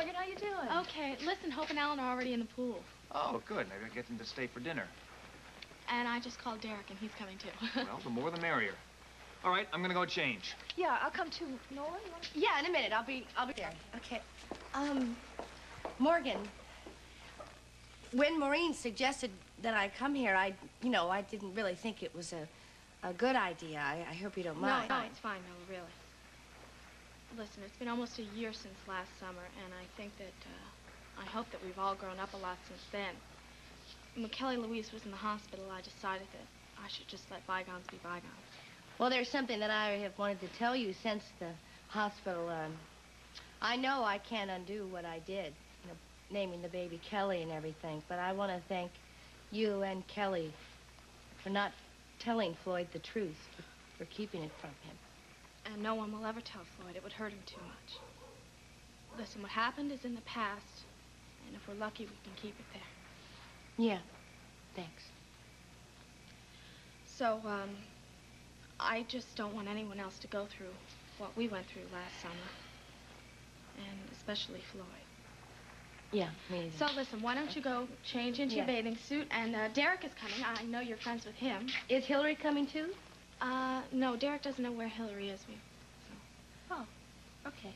Morgan, how you doing? Okay, listen, Hope and Alan are already in the pool. Oh, good. Maybe I'll get them to stay for dinner. And I just called Derek, and he's coming, too. Well, the more the merrier. All right, I'm gonna go change. Yeah, I'll come too. Nola, you want to... Yeah, in a minute. I'll be there. Okay. Morgan, when Maureen suggested that I come here, I didn't really think it was a good idea. I hope you don't mind. No, it's fine, Nola, really. Listen, it's been almost a year since last summer, and I think that, I hope that we've all grown up a lot since then. When Kelly Louise was in the hospital, I decided that I should just let bygones be bygones. Well, there's something that I have wanted to tell you since the hospital. I know I can't undo what I did, naming the baby Kelly and everything, but I want to thank you and Kelly for not telling Floyd the truth, for keeping it from him. And no one will ever tell Floyd. It would hurt him too much. Listen, what happened is in the past, and if we're lucky, we can keep it there. Yeah, thanks. So, I just don't want anyone else to go through what we went through last summer. And especially Floyd. Yeah, me either. So, listen, why don't you go change into your bathing suit? And Derek is coming. I know you're friends with him. Is Hillary coming, too? No, Derek doesn't know where Hillary is. Oh, okay.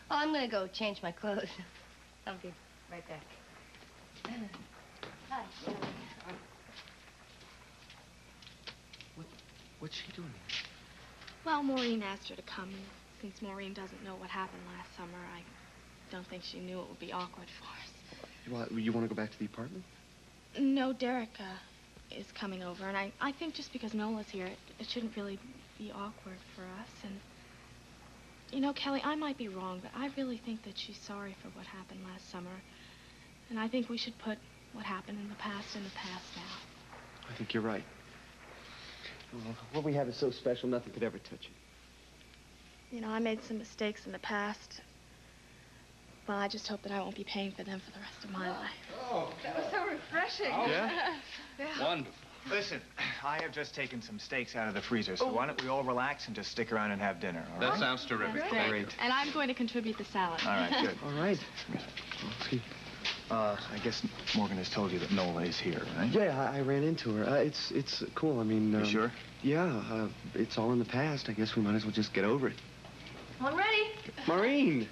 Well, I'm going to go change my clothes. I'll be right back. Hi. What's she doing here? Well, Maureen asked her to come. And since Maureen doesn't know what happened last summer, I don't think she knew it would be awkward for us. Well, you want to go back to the apartment? No, Derek, is coming over, and I think just because Nola's here, it shouldn't really be awkward for us. And, Kelly, I might be wrong, but I really think that she's sorry for what happened last summer. And I think we should put what happened in the past now. I think you're right. Well, what we have is so special, nothing could ever touch it. I made some mistakes in the past. Well, I just hope that I won't be paying for them for the rest of my life. Oh, that was so refreshing. Oh, yeah? Yeah. Wonderful. Listen, I have just taken some steaks out of the freezer, so why don't we all relax and just stick around and have dinner, all right? That sounds terrific. That's great. And I'm going to contribute the salad. All right, good. All right. I guess Morgan has told you that Nola is here, right? Yeah, I ran into her. It's cool. I mean... You sure? Yeah, it's all in the past. I guess we might as well just get over it. I'm ready. Maureen!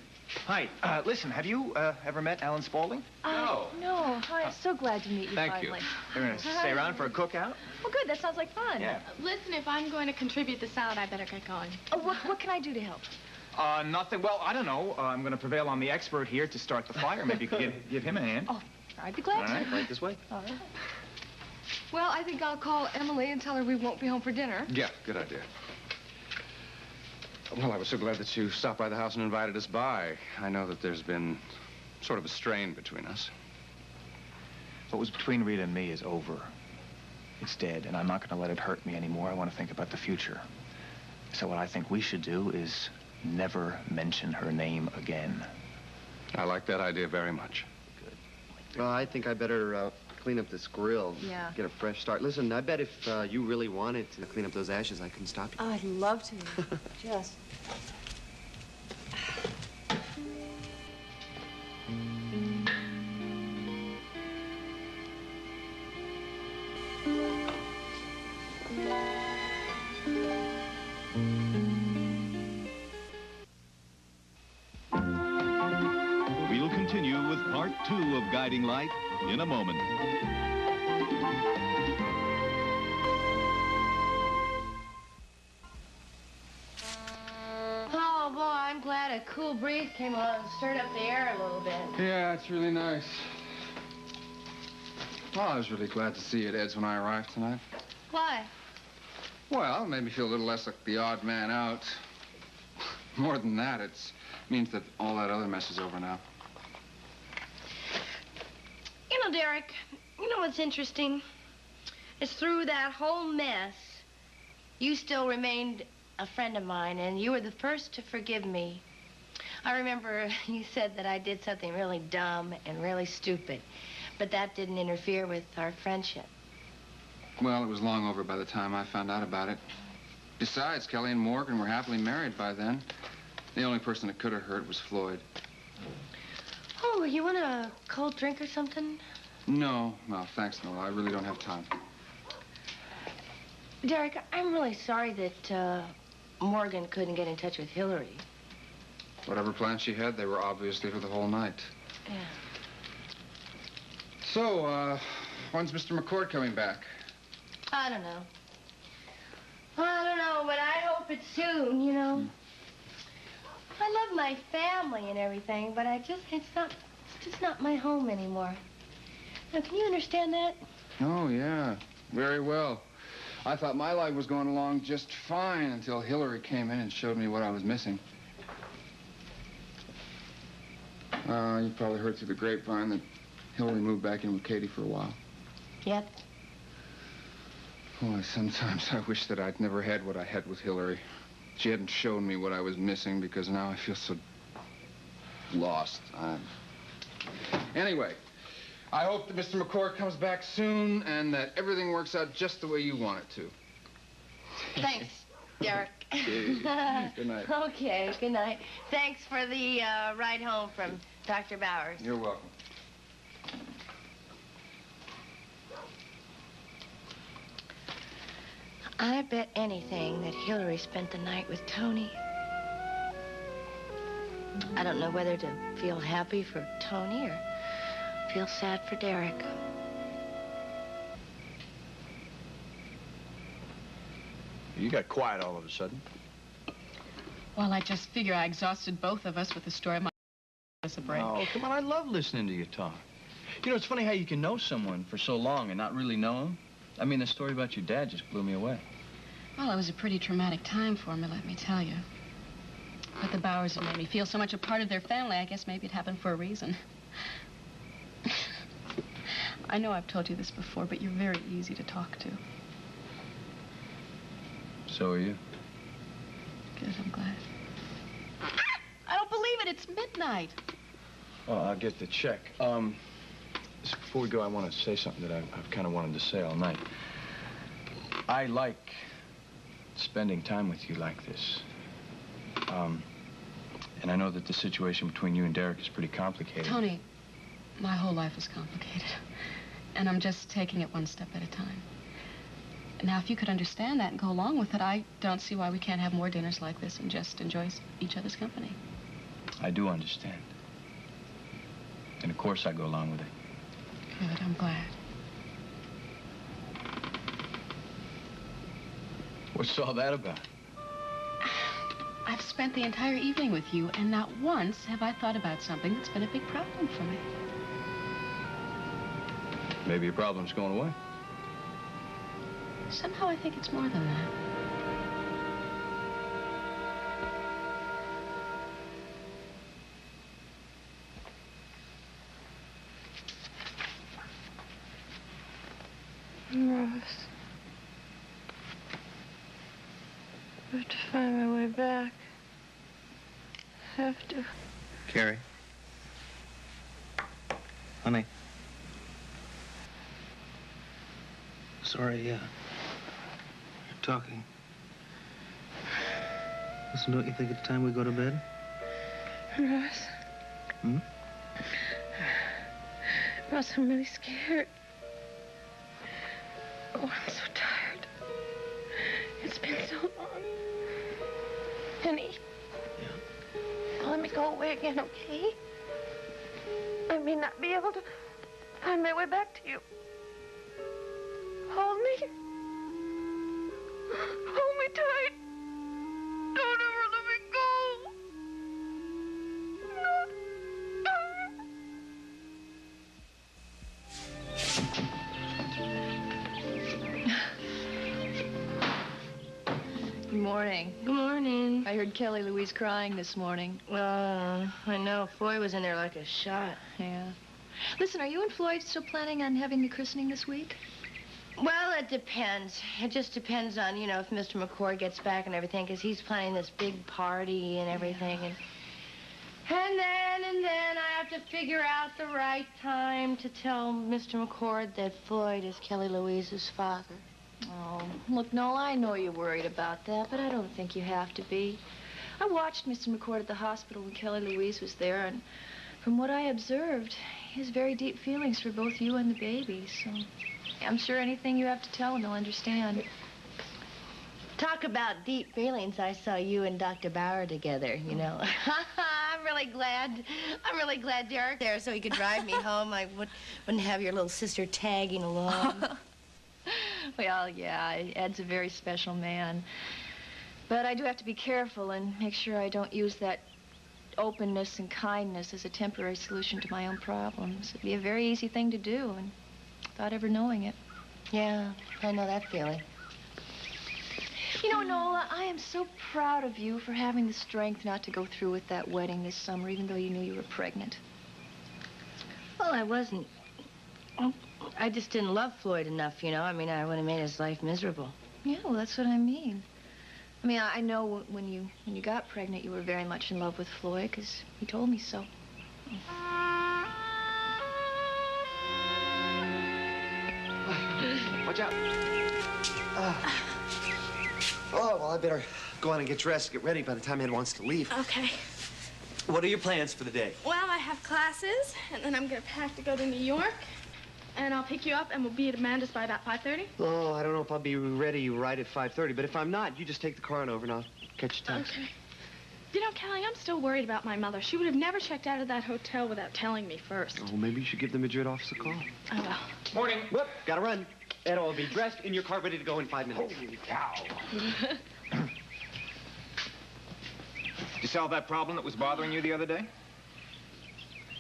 Hi. Listen, have you ever met Alan Spaulding? No. No. I'm so glad to meet you Thank you. finally. They're going to stay around for a cookout? Well, good. That sounds like fun. Yeah. Listen, if I'm going to contribute the salad, I better get going. Oh, what can I do to help? Nothing. Well, I don't know. I'm going to prevail on the expert here to start the fire. Maybe you could give him a hand. Oh, I'd be glad to. All right, right this way. All right. Well, I think I'll call Emily and tell her we won't be home for dinner. Yeah, good idea. Well, I was so glad that you stopped by the house and invited us by. I know that there's been sort of a strain between us. What was between Rita and me is over. It's dead, and I'm not going to let it hurt me anymore. I want to think about the future. So what I think we should do is never mention her name again. I like that idea very much. Good. Well, I think I better clean up this grill. Yeah. Get a fresh start. Listen, I bet if you really wanted to clean up those ashes, I couldn't stop you. Oh, I'd love to. Just. We'll continue with part 2 of Guiding Light in a moment. Oh, boy, I'm glad a cool breeze came on and stirred up the air a little bit. Yeah, it's really nice. Well, I was really glad to see you at Ed's when I arrived tonight. Why? Well, it made me feel a little less like the odd man out. More than that, it means that all that other mess is over now. Derek, you know what's interesting? It's through that whole mess, you still remained a friend of mine, and you were the first to forgive me. I remember you said that I did something really dumb and really stupid, but that didn't interfere with our friendship. Well, it was long over by the time I found out about it. Besides, Kelly and Morgan were happily married by then. The only person it could have hurt was Floyd. Oh, you want a cold drink or something? No, thanks, Nola. I really don't have time. Derek, I'm really sorry that Morgan couldn't get in touch with Hillary. Whatever plans she had, they were obviously for the whole night. Yeah. So, when's Mr. McCord coming back? I don't know. I don't know, but I hope it's soon, you know. I love my family and everything, but it's just not my home anymore. Now, can you understand that? Oh, yeah. Very well. I thought my life was going along just fine until Hillary came in and showed me what I was missing. You probably heard through the grapevine that Hillary moved back in with Katie for a while. Yep. Oh, sometimes I wish that I'd never had what I had with Hillary. She hadn't shown me what I was missing, because now I feel so lost. Anyway, I hope that Mr. McCord comes back soon and that everything works out just the way you want it to. Thanks, Derek. Good night. Okay, good night. Thanks for the ride home from Dr. Bowers. You're welcome. I bet anything that Hillary spent the night with Tony. I don't know whether to feel happy for Tony or feel sad for Derek. You got quiet all of a sudden. Well, I just figure I exhausted both of us with the story of my us a break. Oh, come on, I love listening to you talk. You know, it's funny how you can know someone for so long and not really know them. I mean, the story about your dad just blew me away. Well, it was a pretty traumatic time for me, let me tell you. But the Bowers have made me feel so much a part of their family, I guess maybe it happened for a reason. I know I've told you this before, but you're very easy to talk to. So are you. Good, I'm glad. I don't believe it, it's midnight. Well, I'll get the check. Just before we go, I want to say something that I've kind of wanted to say all night. I like spending time with you like this. And I know that the situation between you and Derek is pretty complicated. Tony, my whole life is complicated. And I'm just taking it one step at a time. Now, if you could understand that and go along with it, I don't see why we can't have more dinners like this and just enjoy each other's company. I do understand. And of course I go along with it. Good, I'm glad. What's all that about? I've spent the entire evening with you, and not once have I thought about something that's been a big problem for me. Maybe your problem's going away. Somehow I think it's more than that. Rose. I have to find my way back. I have to. Carrie. Honey. Sorry, you're talking. Listen, don't you think it's time we go to bed? Rose. Hmm? Rose, I'm really scared. Oh, I'm so tired. It's been so long. Honey. Yeah? Let me go away again, okay? I may not be able to find my way back to you. Hold me. Hold me tight. Don't ever let me go. Good morning. Good morning. I heard Kelly Louise crying this morning. I know. Floyd was in there like a shot. Yeah. Listen, are you and Floyd still planning on having the christening this week? Well, it depends. It just depends on, you know, if Mr. McCord gets back and everything, because he's planning this big party and everything. Yeah. And then I have to figure out the right time to tell Mr. McCord that Floyd is Kelly Louise's father. Oh, look, Nola, I know you're worried about that, but I don't think you have to be. I watched Mr. McCord at the hospital when Kelly Louise was there, and From what I observed, he has very deep feelings for both you and the baby, so I'm sure anything you have to tell him, he'll understand. Talk about deep feelings. I saw you and Dr. Bauer together, you know. I'm really glad Derek's there so he could drive me home. I wouldn't have your little sister tagging along. Well, yeah, Ed's a very special man. But I do have to be careful and make sure I don't use that openness and kindness as a temporary solution to my own problems. It'd be a very easy thing to do, and without ever knowing it. Yeah, I know that feeling. You know, Nola, I am so proud of you for having the strength not to go through with that wedding this summer, even though you knew you were pregnant. Well, I wasn't. I just didn't love Floyd enough, you know. I mean, I would have made his life miserable. Yeah, well, that's what I mean. I mean, I know when you got pregnant, you were very much in love with Floyd, because he told me so. Watch out. Oh, well, I better go on and get dressed, get ready by the time Ed wants to leave. Okay. What are your plans for the day? Well, I have classes, and then I'm gonna pack to go to New York. And I'll pick you up, and we'll be at Amanda's by about 5:30. Oh, I don't know if I'll be ready right at 5:30, but if I'm not, you just take the car on over and I'll catch a taxi. Okay. You know, Kelly, I'm still worried about my mother. She would have never checked out of that hotel without telling me first. Oh, maybe you should give the Madrid office a call. I will. Morning. Whoop, gotta run. Ed, I'll be dressed in your car, ready to go in 5 minutes. Holy cow. Did you solve that problem that was bothering you the other day?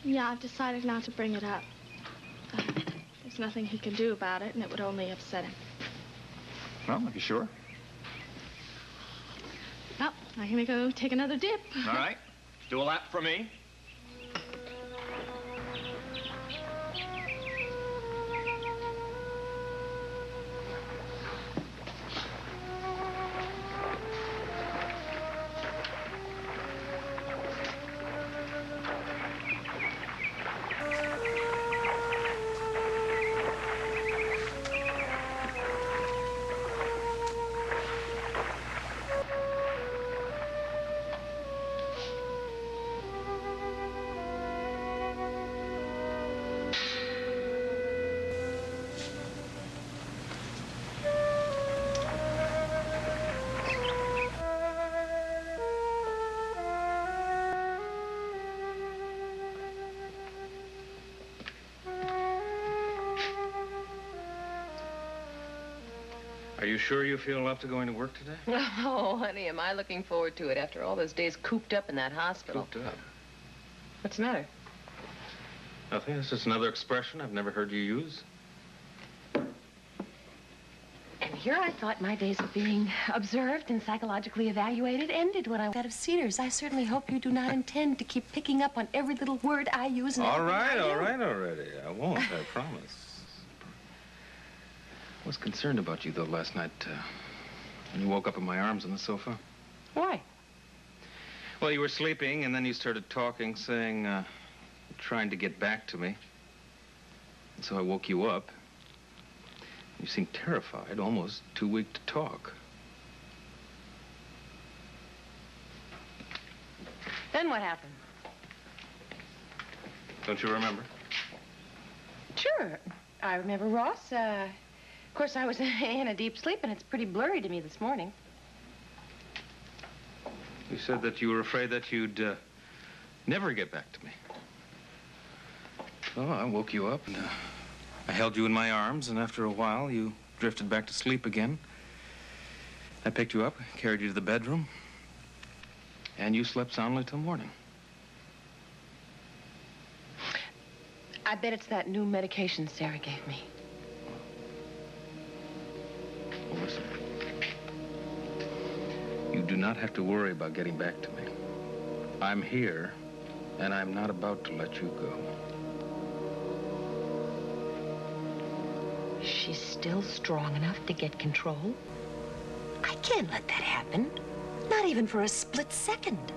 Yeah, I've decided not to bring it up. There's nothing he can do about it, and it would only upset him. Well, are you sure? Well, I'm gonna go take another dip. All right. Do a lap for me. Are you sure you feel up to going to work today? Oh, honey, am I looking forward to it after all those days cooped up in that hospital. Cooped up? What's the matter? Nothing. It's just another expression I've never heard you use. And here I thought my days of being observed and psychologically evaluated ended when I got out of Cedars. I certainly hope you do not intend to keep picking up on every little word I use. And all right already. I won't, I promise. I was concerned about you, though, last night, when you woke up in my arms on the sofa. Why? Well, you were sleeping, and then you started talking, saying, trying to get back to me. And so I woke you up. You seemed terrified, almost too weak to talk. Then what happened? Don't you remember? Sure. I remember Ross. Of course, I was in a deep sleep, and it's pretty blurry to me this morning. You said that you were afraid that you'd never get back to me. Well, I woke you up, and I held you in my arms, and after a while, you drifted back to sleep again. I picked you up, carried you to the bedroom, and you slept soundly till morning. I bet it's that new medication Sarah gave me. Well, listen. You do not have to worry about getting back to me. I'm here, and I'm not about to let you go. She's still strong enough to get control? I can't let that happen. Not even for a split second.